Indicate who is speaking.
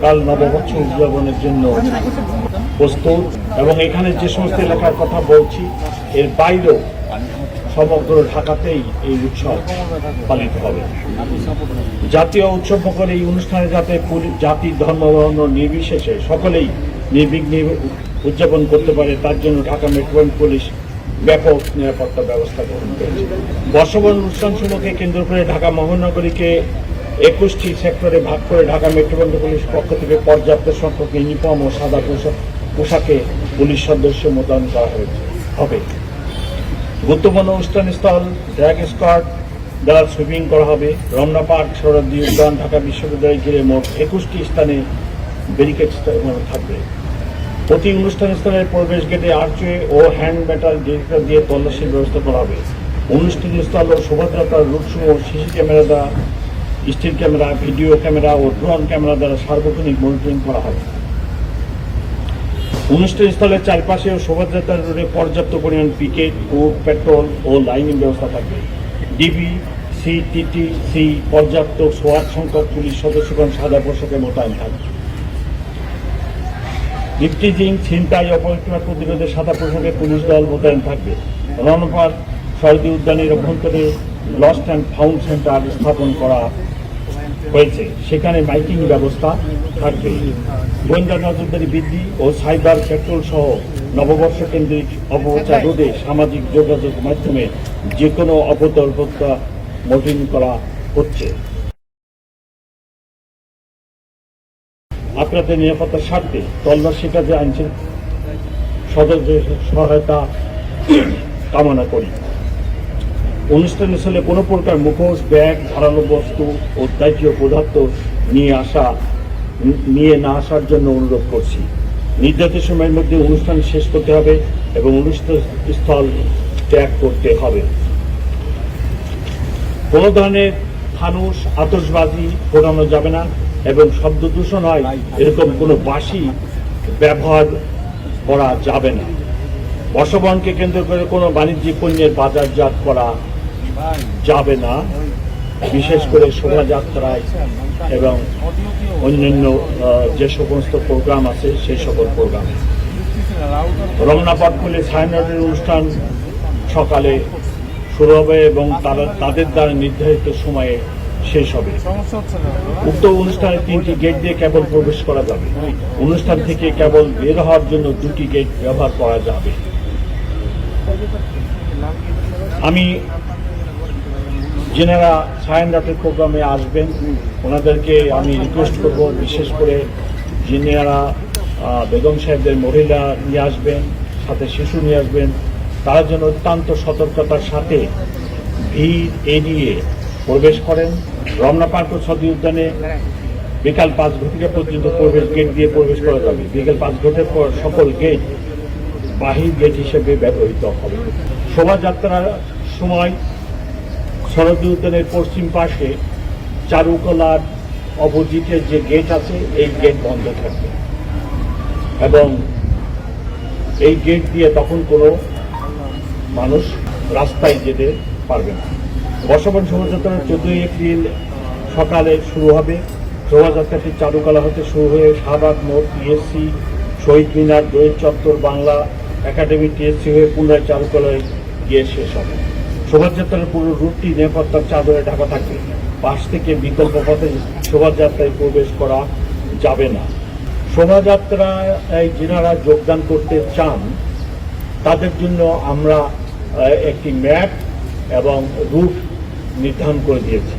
Speaker 1: কাল নববর্ষ উদযাপনের জন্য প্রস্তুত। এবং এখানে যে সমস্ত এলাকার কথা বলছি এর বাইরেও সমগ্র ঢাকাতেই এই উৎসব পালিত হবে। জাতীয় উৎসব করে এই অনুষ্ঠানে যাতে জাতি ধর্ম বর্ণ নির্বিশেষে সকলেই নির্বিঘ্নে উদযাপন করতে পারে তার জন্য ঢাকা মেট্রোপলিটন পুলিশ ব্যাপক নিরাপত্তা ব্যবস্থা গ্রহণ করেছে। বর্ষবরণ অনুষ্ঠানসমূহকে কেন্দ্র করে ঢাকা মহানগরীকে 21টি সেক্টরে ভাগ করে ঢাকা মেট্রোপলিটন পুলিশ পক্ষ থেকে পর্যাপ্ত সংখ্যক ইউনিফর্ম ও সাদা পোশাকে পুলিশ সদস্য মোতায়েন করা হবে। গুরুত্বপূর্ণ অনুষ্ঠানস্থল ড্র্যাগ স্কোয়াড দ্বারা সুইপিং করা হবে। রমনা পার্ক, সোহরাওয়ার্দী উদ্যান, ঢাকা বিশ্ববিদ্যালয় ঘিরে মোট 21টি স্থানে ব্যারিকেড থাকবে। প্রতি অনুষ্ঠানস্থলের প্রবেশ গেটে আর্চওয়ে ও হ্যান্ড মেটাল ডিটেক্টর দিয়ে তল্লাশির ব্যবস্থা করা হবে। অনুষ্ঠানস্থল ও শোভাযাত্রার রুটসমূহ সিসি ক্যামেরা দ্বারা, স্টিল ক্যামেরা, ভিডিও ক্যামেরা ও ড্রোন ক্যামেরা দ্বারা সার্বক্ষণিক মনিটরিং করা হবে। অনুষ্ঠানস্থলের চারপাশে ও শোভাযাত্রার রোডে পর্যাপ্ত পরিমাণ পিকেট ও পেট্রোল ও লাইনিং ব্যবস্থা থাকবে। ডিবি, সিটিটিসি পর্যাপ্ত সোয়াট সংখ্যক পুলিশ সদস্যগণ সাদা পোশাকে মোতায়েন থাকবে। ইফটিজিং, ছিনতাই, অপহরণ প্রতিরোধে সাদা পোশাকে পুলিশ দল মোতায়েন থাকবে। রণপার শহীদ উদ্যানের অভ্যন্তরে লস্ট অ্যান্ড ফাউন্ড সেন্টার স্থাপন করা হয়েছে, সেখানে মাইকিং ব্যবস্থা থাকবে। গোয়েন্দা নজরদারি বৃদ্ধি ও সাইবার পেট্রোল সহ নববর্ষ কেন্দ্রিক অপপ্রচার রোধে সামাজিক যোগাযোগ মাধ্যমে যে কোনো অপতৎপরতা মনিটরিং করা হচ্ছে। আপনাদের নিরাপত্তার স্বার্থে তল্লাশি কাজে আইনশৃঙ্খলা সদস্যদের সহায়তা কামনা করি। অনুষ্ঠানস্থলে কোনো প্রকার মুখোশ, ব্যাগ, ধারালো বস্তু ও জাতীয় পদার্থ নিয়ে না আসার জন্য অনুরোধ করছি। নির্ধারিত সময়ের মধ্যে অনুষ্ঠান শেষ করতে হবে এবং অনুষ্ঠানস্থল ত্যাগ করতে হবে। কোনো ধরনের ফানুস, আতশবাজি ফোটানো যাবে না এবং শব্দ দূষণ হয় এরকম কোনো বাঁশি ব্যবহার করা যাবে না। বর্ষবরণকে কেন্দ্র করে কোনো বাণিজ্যিক পণ্যের বাজারজাত করা যাবে না, বিশেষ করে শোভাযাত্রায় এবং অন্যান্য যে সমস্ত প্রোগ্রাম আছে সেই সকল প্রোগ্রামে। রমনা পার্ক পুলিশ সায়নের অনুষ্ঠান সকালে শুরু হবে এবং তাদের দ্বারা নির্ধারিত সময়ে শেষ হবে। উক্ত অনুষ্ঠানে 3টি গেট দিয়ে কেবল প্রবেশ করা যাবে। অনুষ্ঠান থেকে কেবল বের হওয়ার জন্য 2টি গেট ব্যবহার করা যাবে। আমি যেনারা সায়নরাতের প্রোগ্রামে আসবেন ওনাদেরকে আমি রিকোয়েস্ট করব, বিশেষ করে যিনারা বেগম সাহেবদের মহিলা নিয়ে আসবেন, সাথে শিশু নিয়ে আসবেন, তারা যেন অত্যন্ত সতর্কতার সাথে ভিড় এড়িয়ে প্রবেশ করেন। রমনা পার্ক ও সদর উদ্যানে বিকাল 5 ঘটিকা পর্যন্ত প্রবেশ গেট দিয়ে প্রবেশ করা যাবে। বিকাল 5 ঘটিকার পর সকল গেট বাহির গেট হিসেবে ব্যবহৃত হবে। শোভাযাত্রার সময় সরোয়ার্দী উদ্যানের পশ্চিম পাশে চারুকলার অপোজিটে যে গেট আছে এই গেট বন্ধ থাকবে এবং এই গেট দিয়ে তখন কোনো মানুষ রাস্তায় যেতে পারবে না। বর্ষবরণ শোভাযাত্রা 14 এপ্রিল সকালে শুরু হবে। শোভাযাত্রাটি চারুকলা হতে শুরু হয়ে শাহবাগ মোড়, টিএসসি, শহীদ মিনার, দোয়েল চত্বর, বাংলা একাডেমি, টিএসসি হয়ে পুনরায় চারুকলায় গিয়ে শেষ হবে। শোভাযাত্রার পুরো রুটটি নিরাপত্তার চাদরে ঢাকা থাকবে। পাশ থেকে বিকল্প পথে শোভাযাত্রায় প্রবেশ করা যাবে না। শোভাযাত্রায় যারা যোগদান করতে চান তাদের জন্য আমরা একটি ম্যাপ এবং রুট নির্ধারণ করে দিয়েছি।